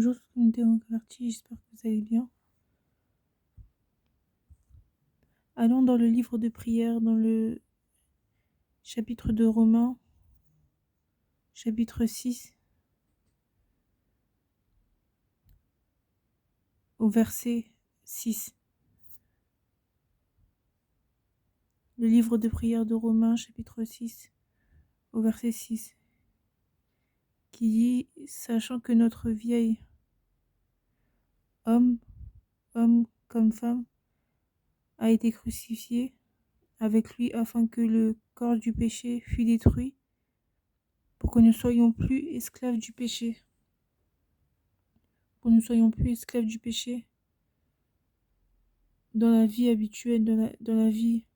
Bonjour, communauté en quartier, j'espère que vous allez bien. Allons dans le livre de prière, dans le chapitre de Romains, chapitre 6, au verset 6. Le livre de prière de Romains, chapitre 6, au verset 6, qui dit « Sachant que notre vieil homme, homme comme femme, a été crucifié avec lui afin que le corps du péché fût détruit, pour que nous ne soyons plus esclaves du péché. » Pour que nous ne soyons plus esclaves du péché dans la vie habituelle, dans la vie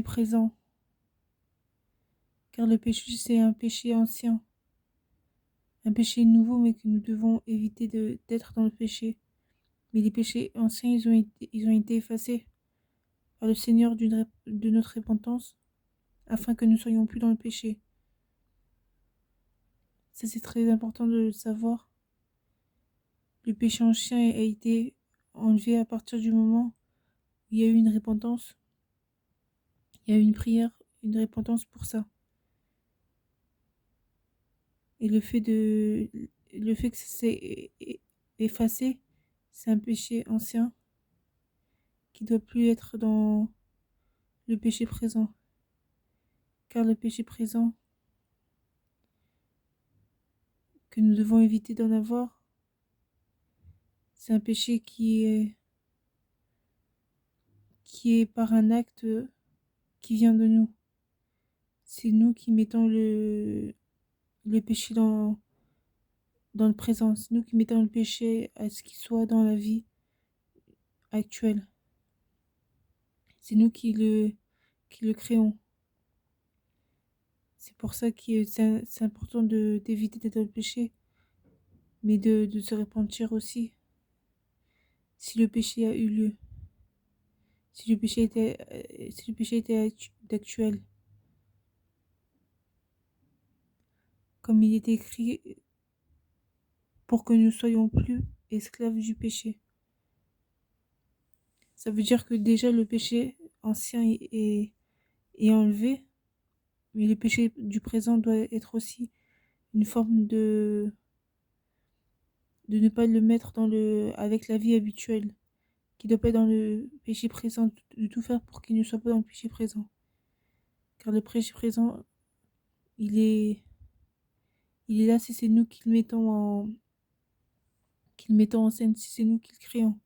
présente. Car le péché, c'est un péché ancien, un péché nouveau, mais que nous devons éviter d'être dans le péché. Mais les péchés anciens, ils ont été effacés par le Seigneur de notre repentance, afin que nous ne soyons plus dans le péché. Ça, c'est très important de le savoir. Le péché ancien a été enlevé à partir du moment où il y a eu une repentance. Il y a eu une prière, une repentance pour ça. Et le fait que c'est effacé, c'est un péché ancien qui ne doit plus être dans le péché présent. Car le péché présent, que nous devons éviter d'en avoir, c'est un péché qui est par un acte qui vient de nous. C'est nous qui mettons le péché dans le présent. C'est nous qui mettons le péché à ce qu'il soit dans la vie actuelle. C'est nous qui le créons. C'est pour ça que c'est important d'éviter d'être dans le péché, mais de se repentir aussi si le péché a eu lieu, si le péché était actuel. Comme il est écrit, pour que nous soyons plus esclaves du péché. Ça veut dire que déjà le péché ancien est enlevé, mais le péché du présent doit être aussi une forme de ne pas le mettre avec la vie habituelle, qui doit pas être dans le péché présent, de tout faire pour qu'il ne soit pas dans le péché présent. Car le péché présent, il est là si c'est nous qui le mettons en scène, si c'est nous qui le créons.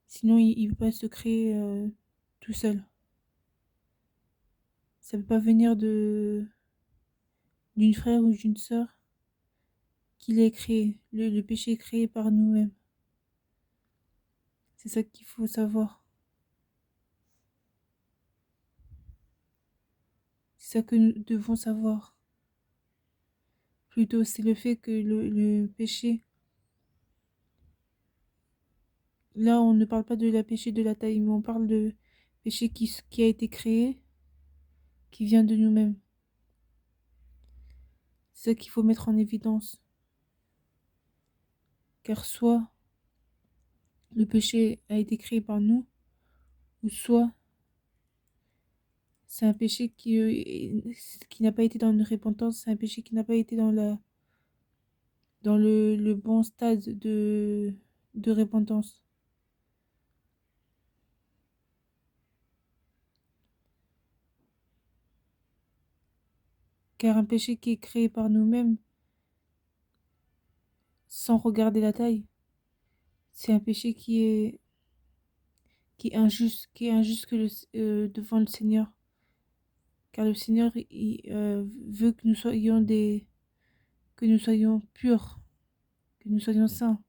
Sinon, il ne peut pas se créer tout seul. Ça ne peut pas venir d'une frère ou d'une sœur qui l'ait créé. Le péché est créé par nous-mêmes. C'est ça qu'il faut savoir. C'est ça que nous devons savoir. Plutôt, c'est le fait que le péché... Là, on ne parle pas de la péché de la taille, mais on parle de péché qui a été créé, qui vient de nous-mêmes. C'est ça qu'il faut mettre en évidence. Car soit le péché a été créé par nous, ou soit c'est un péché qui n'a pas été dans une repentance, c'est un péché qui n'a pas été dans le bon stade de repentance. Car un péché qui est créé par nous-mêmes, sans regarder la taille, c'est un péché qui est injuste devant le Seigneur. Car le Seigneur veut que nous soyons purs, que nous soyons saints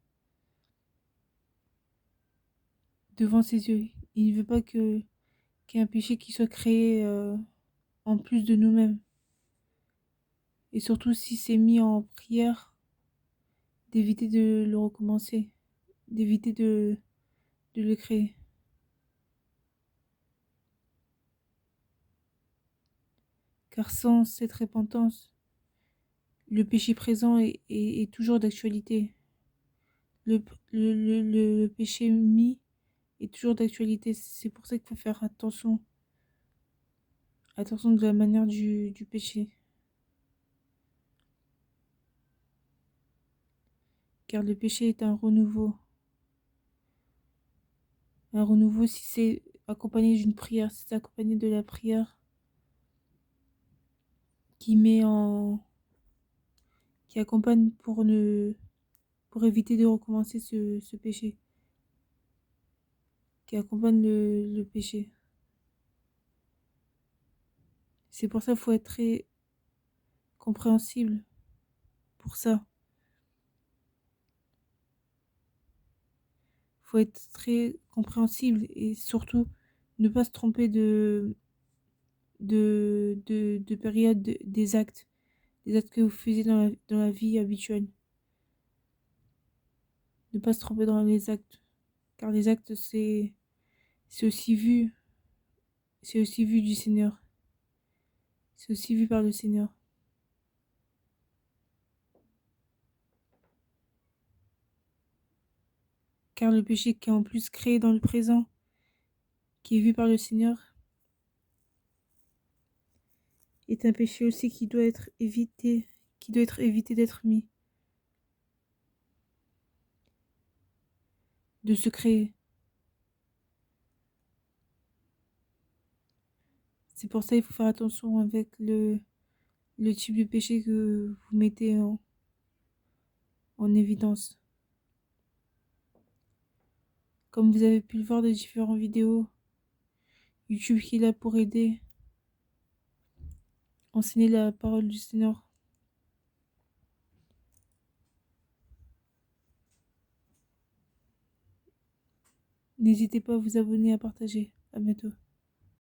devant ses yeux. Il ne veut pas qu'il y ait un péché qui soit créé en plus de nous-mêmes. Et surtout si c'est mis en prière, d'éviter de le recommencer, d'éviter de le créer. Car sans cette repentance, Le péché présent est toujours d'actualité. Le péché mis est toujours d'actualité. C'est pour ça qu'il faut faire attention. Attention de la manière du péché. Car le péché est un renouveau. Un renouveau, si c'est accompagné d'une prière, si c'est accompagné de la prière qui met en... qui accompagne pour éviter de recommencer ce péché. Qui accompagne le péché. C'est pour ça qu'il faut être très compréhensible pour ça. Faut être très compréhensible et surtout ne pas se tromper de période des actes que vous faisiez dans la vie habituelle. Ne pas se tromper dans les actes, car les actes, c'est aussi vu, c'est aussi vu du Seigneur. C'est aussi vu par le Seigneur. Car le péché qui est en plus créé dans le présent, qui est vu par le Seigneur, est un péché aussi qui doit être évité d'être mis, de se créer. C'est pour ça qu'il faut faire attention avec le type de péché que vous mettez en évidence. Comme vous avez pu le voir dans différentes vidéos, YouTube qui est là pour aider, enseigner la parole du Seigneur. N'hésitez pas à vous abonner, à partager. À bientôt.